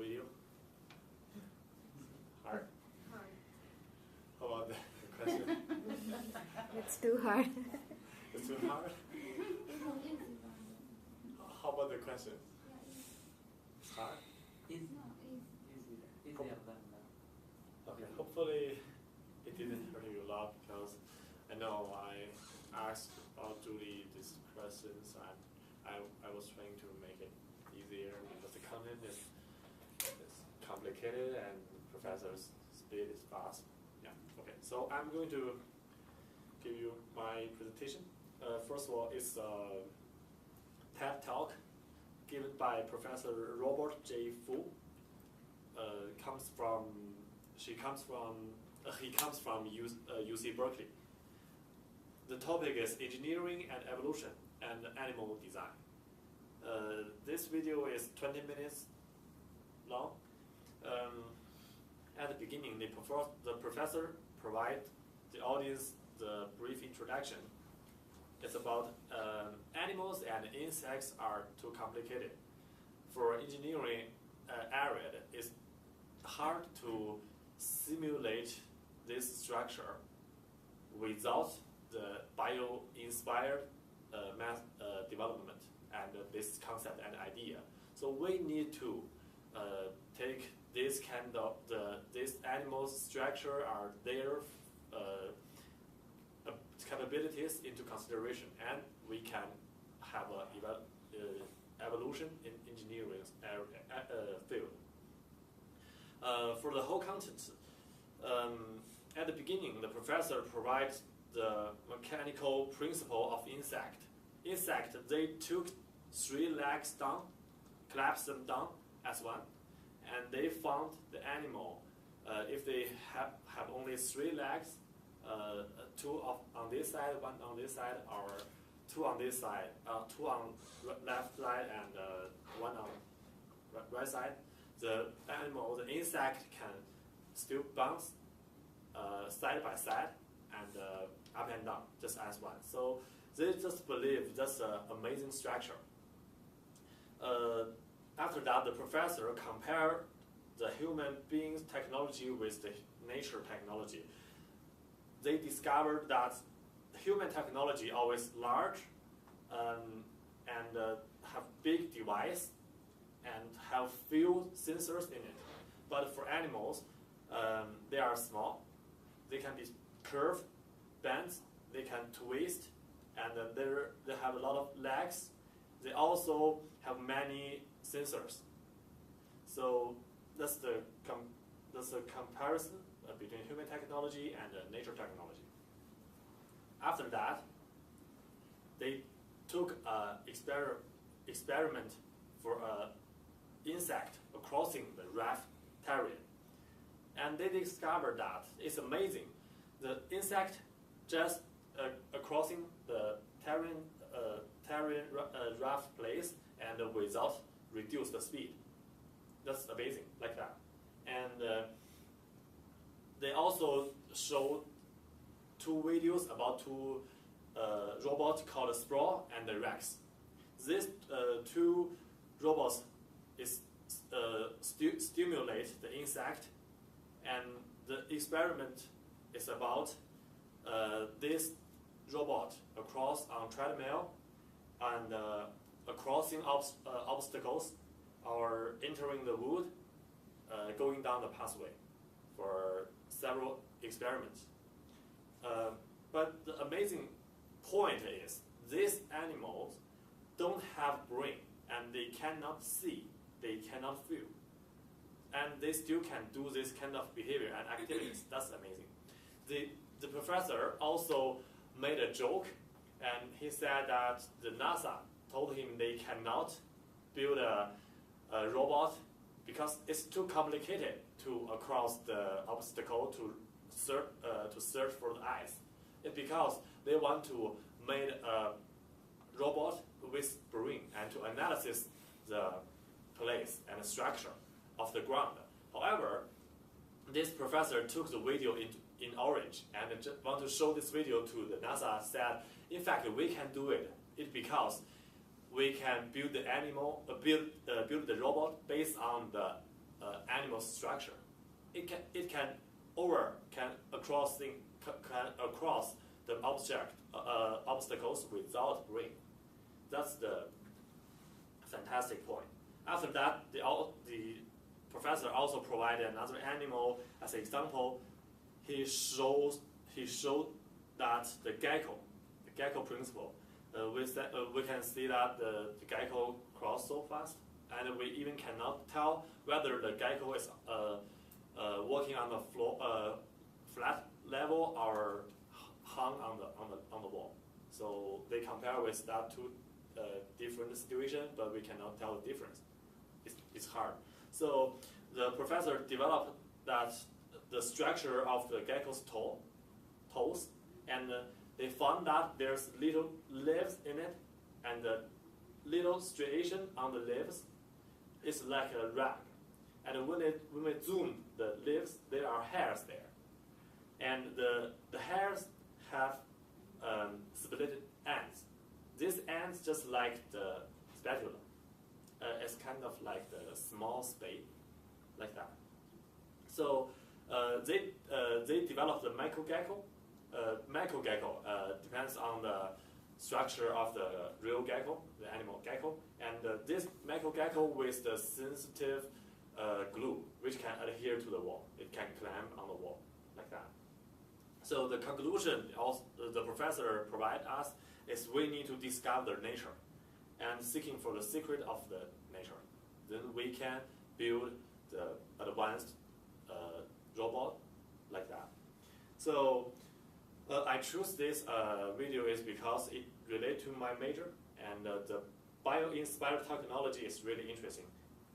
video? Hard? Hard. How about the question? It's too hard. It's too hard? How about the question? It's hard? Easier than Okay, hopefully it didn't hurt you a lot because I know I asked Julie these questions and I was trying to make it easier because the content is complicated and professor's speed is fast. Yeah, okay, so I'm going to give you my presentation. First of all, it's a TED Talk given by Professor Robert J. Fu. He comes from UC Berkeley. The topic is engineering and evolution and animal design. This video is 20 minutes long. At the beginning, the professor provides the audience the brief introduction. It's about animals and insects are too complicated. For engineering area, it's hard to simulate this structure without the bio-inspired math development and this concept and idea. So we need to take this kind of this animal's structure are their capabilities into consideration, and we can have a evolution in engineering field. For the whole content, at the beginning, the professor provides the mechanical principle of insect. Insect, they took 3 legs down, collapsed them down as one, and they found the animal. If they have only 3 legs, 2 on this side, 1 on this side, or 2 on this side, 2 on left side, and 1 on right side, the animal, the insect can still bounce side by side and up and down, just as one. So they just believe that's an amazing structure. After that, the professor compared the human being's technology with the nature technology. They discovered that human technology always large and have big device and have few sensors in it. But for animals, they are small. They can be curved, bent, they can twist, and they have a lot of legs. They also have many sensors. So that's the comparison between human technology and nature technology. After that, they took an experiment for an insect crossing the raft terrain. And they discovered that it's amazing. The insect just crossing the terrain raft place and without reduce the speed. That's amazing, like that. And they also showed 2 videos about 2 robots called Sprawl and Rex. These 2 robots stimulate the insect, and the experiment is about this robot across on treadmill and crossing obstacles or entering the wood, going down the pathway for several experiments. But the amazing point is these animals don't have brain and they cannot see, they cannot feel. And they still can do this kind of behavior and activities. That's amazing. The professor also made a joke, and he said that the NASA told him they cannot build a robot because it's too complicated to cross the obstacle to search for the ice. It's because they want to make a robot with brain and to analyze the place and the structure of the ground. However, this professor took the video in orange and just want to show this video to the NASA. Said, in fact, we can do it. It's because we can build the animal, build the robot based on the animal structure. It can across the obstacles without brain. That's the fantastic point. After that, the professor also provided another animal as an example. He showed that the gecko principle. We can see that the gecko cross so fast, and we even cannot tell whether the gecko is walking on the floor, flat level, or hung on the wall. So they compare with that two different situations, but we cannot tell the difference. It's hard. So the professor developed that the structure of the gecko's toes, and they found that there's little leaves in it, and the little striation on the leaves is like a rag. And when we zoom the leaves, there are hairs there, and the hairs have split ends. These ends, just like the spatula, it's kind of like the small spade, like that. So they developed the microgecko. Microgecko depends on the structure of the real gecko, the animal gecko, and this microgecko with the sensitive glue, which can adhere to the wall. It can climb on the wall, like that. So the conclusion the professor provided us is we need to discover nature and seeking for the secret of the nature. Then we can build the advanced robot like that. So I choose this video is because it relates to my major, and the bio-inspired technology is really interesting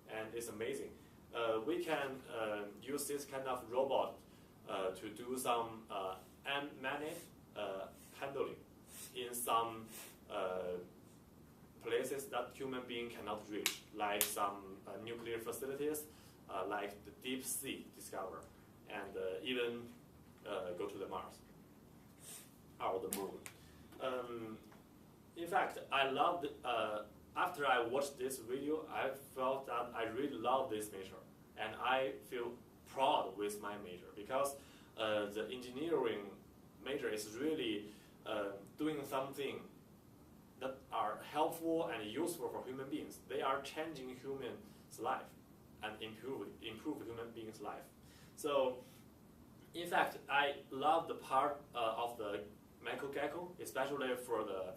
and it's amazing. We can use this kind of robot to do some unmanned handling in some places that human being cannot reach, like some nuclear facilities, like the deep sea discover, and even go to the Mars or the moon. In fact, I loved, after I watched this video, I felt that I really love this major, and I feel proud with my major because the engineering major is really doing something that are helpful and useful for human beings. They are changing human's life and improve human beings' life. So, in fact, I love the part of the microgecko, especially for the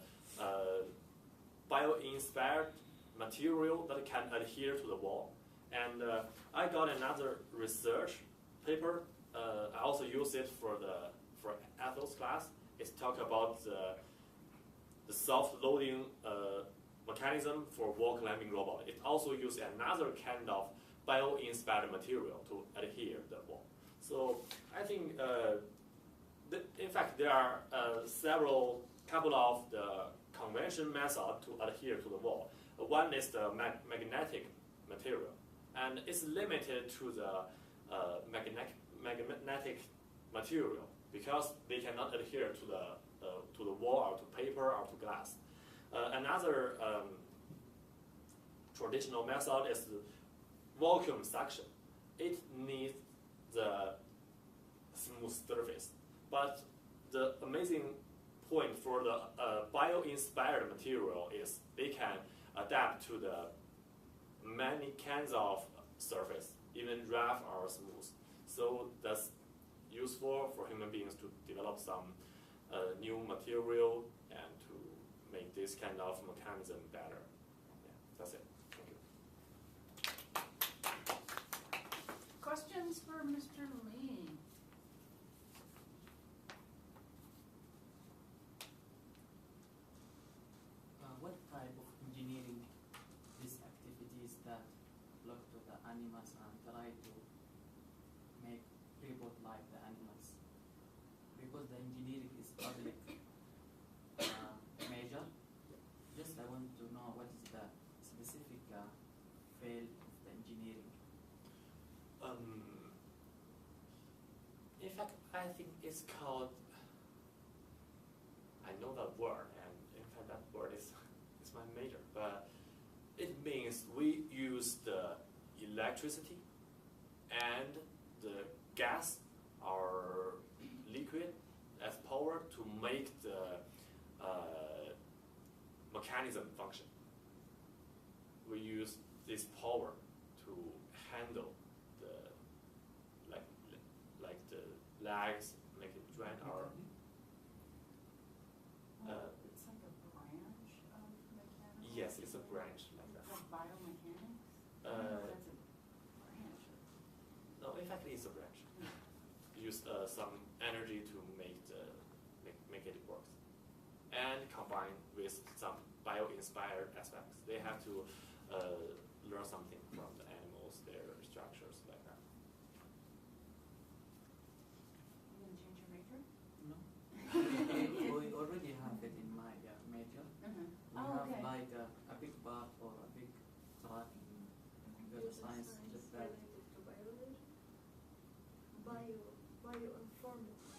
bio-inspired material that can adhere to the wall. And I got another research paper. I also use it for ethos class. It's talk about the self-loading mechanism for wall climbing robot. It also uses another kind of bio-inspired material to adhere the wall. So I think, in fact, there are couple of the convention method to adhere to the wall. One is the magnetic material, and it's limited to the magnetic material because they cannot adhere to the wall or to paper or to glass. Another traditional method is the vacuum suction. It needs the smooth surface, but the amazing point for the bio-inspired material is they can adapt to the many kinds of surface, even rough or smooth. So that's useful for human beings to develop some new material and to make this kind of mechanism better. Yeah, that's it. Thank you. Questions for Mr. Lee? What type of engineering these activities that look to the animals and try to make robot like the animals? Because the engineering is public major. Just I want to know what is the specific field of the engineering. In fact, I think it's called, I know that word, and in fact that word is my major, but it means we use the electricity and the gas or liquid as power to make the mechanism function. We use this power to handle the like the legs, make it joint or It's like a branch of mechanics? yes, it's a branch like that. Like biomechanics? That's a branch. No, in fact, it's a branch. Use some energy to make it work, and combine with some bio-inspired aspects. They have to learn something from the animals, their structures like that. You gonna change your major? No. We already have it in my major. We Oh, have okay. like a big part or a big track in computer science, just that. related to biology? Bioinformatics.